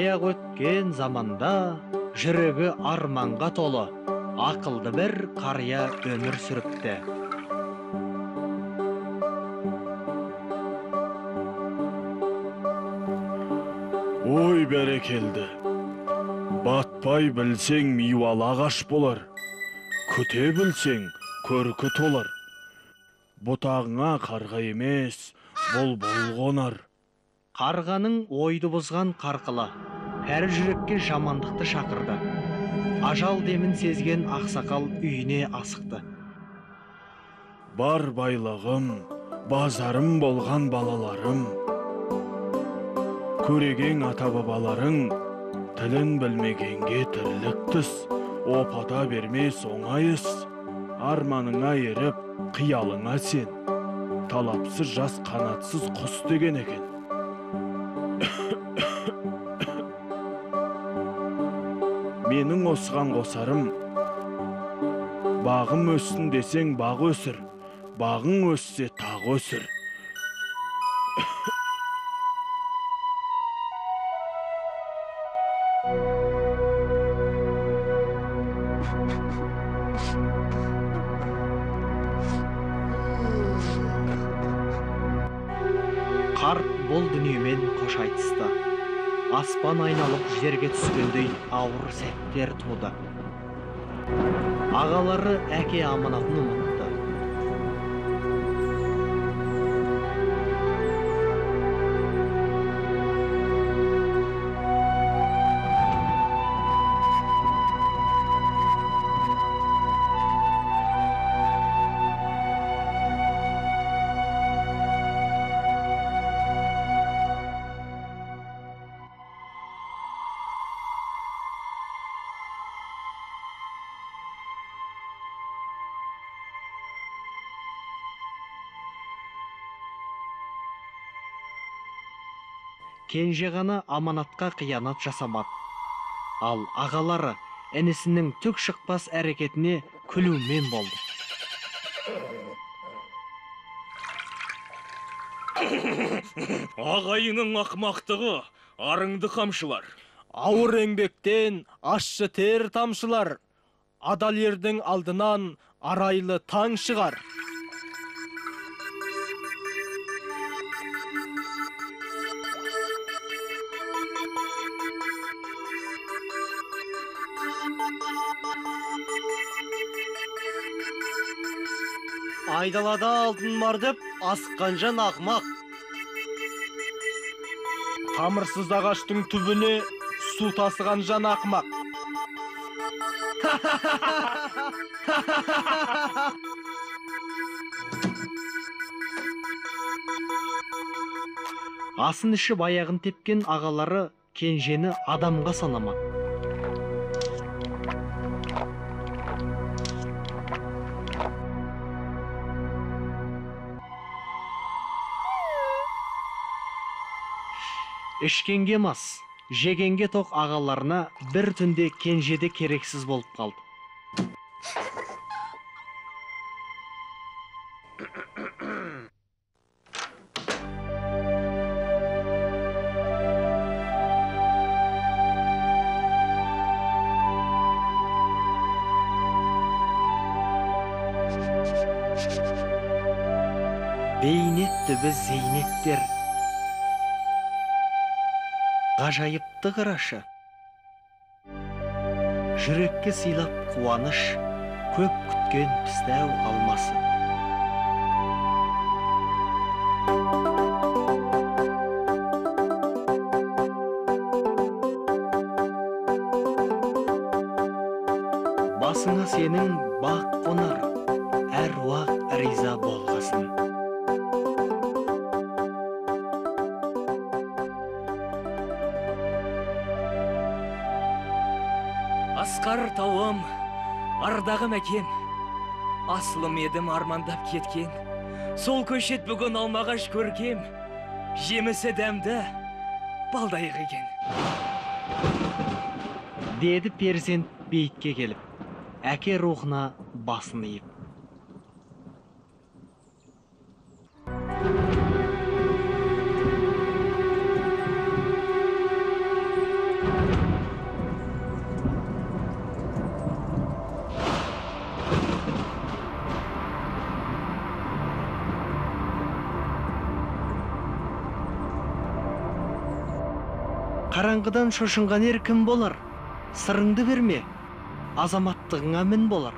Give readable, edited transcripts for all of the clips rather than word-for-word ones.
баяғы өткен заманда жүрегі арманға толы ақылды бір қария өмір сүріпті. Ой, бәрекелді. Батпай білсең мейвалы ағаш болар. Күте білсең көркі толар. Бұтағыңа қарға емес, бұлбұл қонар. Қарғаның ойды бұзған қарқылы, кәрі жүрекке жамандықты шақырды. Ажал демін сезген ақсақал үйіне асықты. Бар байлығым, базарым болған балаларым. Көреген ата-бабаларың, тілін білмегенге тірліктіс, опата бермес оңайыс. Арманыңа еріп, қиялыңа сен. Талапсыз жас қанатсыз құс деген екен. Менің осыған қосарым, бағым өссін десең бақ өсір, бағың өссе тағы өсір. Қарт бұл дүниемен қош айтысты. Аспан айналып жерге түскендей ауыр сәттер туды. Ағалары әке аманатын ұмытты. Кенже ғана аманатқа қиянат жасамады. Ал ағалары інісінің түк шықпас әрекетіне күлумен болды. Ағайының ақмақтығы арыңды қамшылар. Ауыр еңбектен ащы тер тамшылар. Адал ердің алдынан арайлы таң шығар. Айдалада алтын бар деп асыққан жан ақмақ. Тамырсыз ағаштың түбіне су тасыған жан ақмақ. Асын іші баяғын тепкен ағалары кенжені адамға санамақ. Ішкенге мас, жегенге тоқ ағаларына бір түнде кенжеде керексіз болып қалды. Бейнет түбі зейнеттер. Ғажайыпты қарашы. Жүрекке сыйлап қуаныш, көп күткен пістәу алмасы. Басыңа сенің бақ қонар, әруақ риза болғасын. Асқар тауым, ардағым әкем, асылым едім армандап кеткен. Сол көшет бүгін алмағаш көркем, жемісі дәмді, балдайық екен. Деді перзент бейітке келіп, әке рухына басын иіп. Қараңғыдан шошынған ер кім болар? Сырыңды берме, азаматтығыңа мін болар.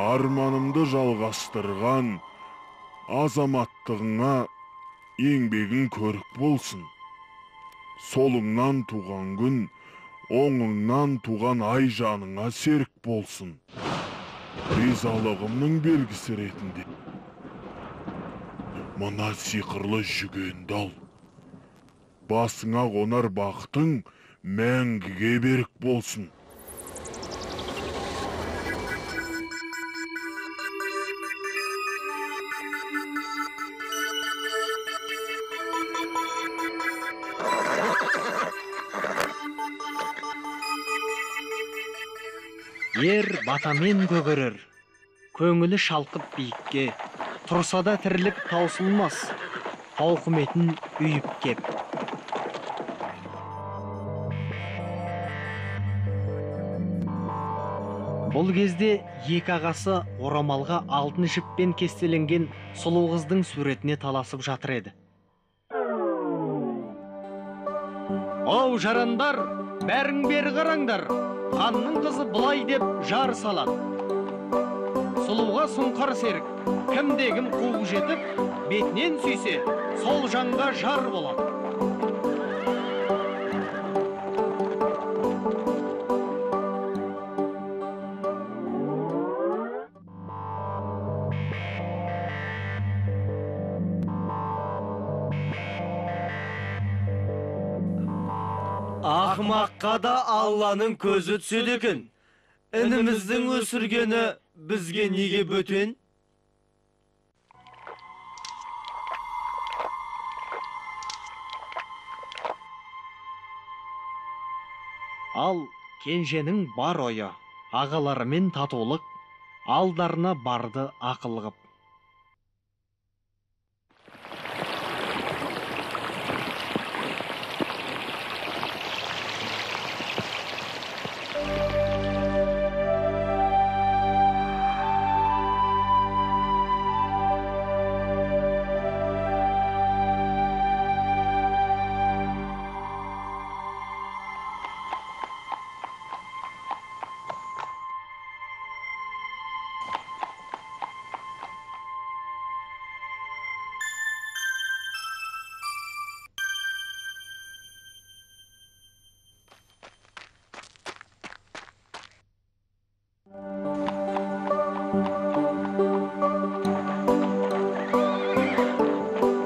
Арманымды жалғастырған азаматтығыңа еңбегің көрік болсын. Солыңнан туған күн, оңыңнан туған ай жаныңа серік болсын. Ризалығымның белгісі ретінде мына сиқырлы жүгенді ал. Басыңа қонар бақтың мәңгіге берік болсын. Ер батамен көгерер, көңілі шалқып биікке, тұрса да тірлік таусылмас, тауқыметін үйіп кеп. Бұл кезде екі ағасы орамалға алтын жіппен кестеленген сұлу қыздың суретіне таласып жатыр еді. Оу жарандар, бәрің бері қараңдар, ханның қызы бұлай деп жар салады. Сұлуға сұңқар серік, кімде-кім қуып жетіп, бетінен сүйсе, сол жанға жар болады. Ақмаққа да Алланың көзі түседі екен. Ініміздің өсіргені бізге неге бөтен? Ал кенженің бар ойы, ағаларымен татулық, алдарына барды ақыл қып.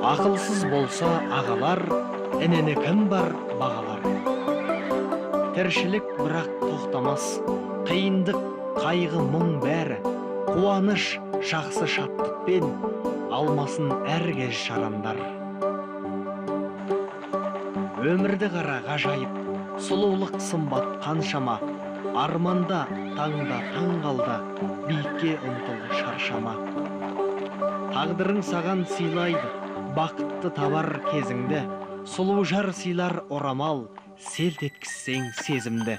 Ақылсыз болса ағалар, інені кім бар бағалар. Тіршілік бірақ тоқтамас, қиындық, қайғы, мұң бәрі. Қуаныш, жақсы шаттықпен алмасын әркез жарандар. Өмірді қара ғажайып, сұлулық сымбат қаншама, арманда, таңда, таң қалда, биікке ұмтыл шаршама. Тағдырың саған сыйлайды, бақытты табар кезіңді, сұлу жар сыйлар орамал, селт еткізсең сезімді.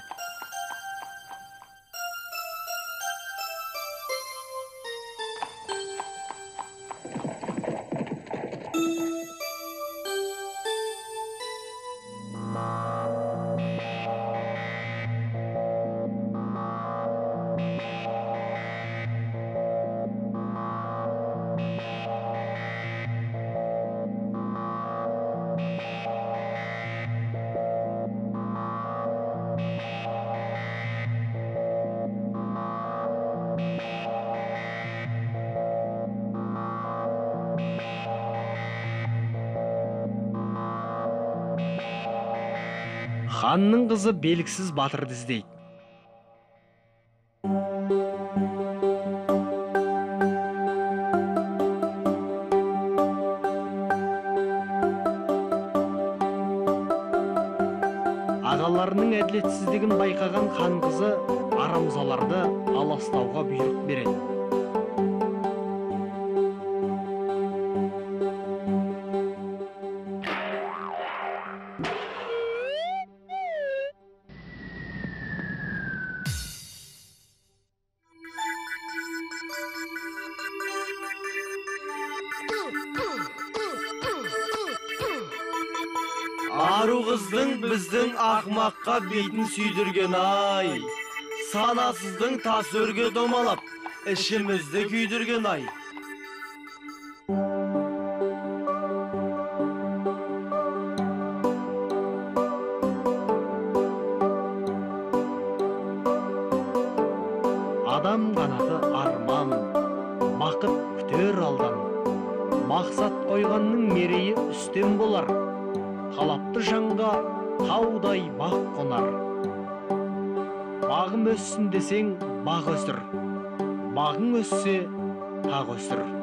Ханның қызы белгісіз батырды іздейді. Ағаларының әділетсіздігін байқаған хан қызы арамзаларды аластауға бұйрық береді. Санамыздың біздің ақмаққа бетін сүйдірген ай. Санасыздың тас өрге домалап, ішімізді күйдірген ай. Адам қанаты арман, бақыт күтер алдан. Мақсат қойғанның мерейі үстем болар. Талапты жанға таудай бақ қонар. Бағым өссін десең, бақ өсір. Бағың өссе, тақ өсір.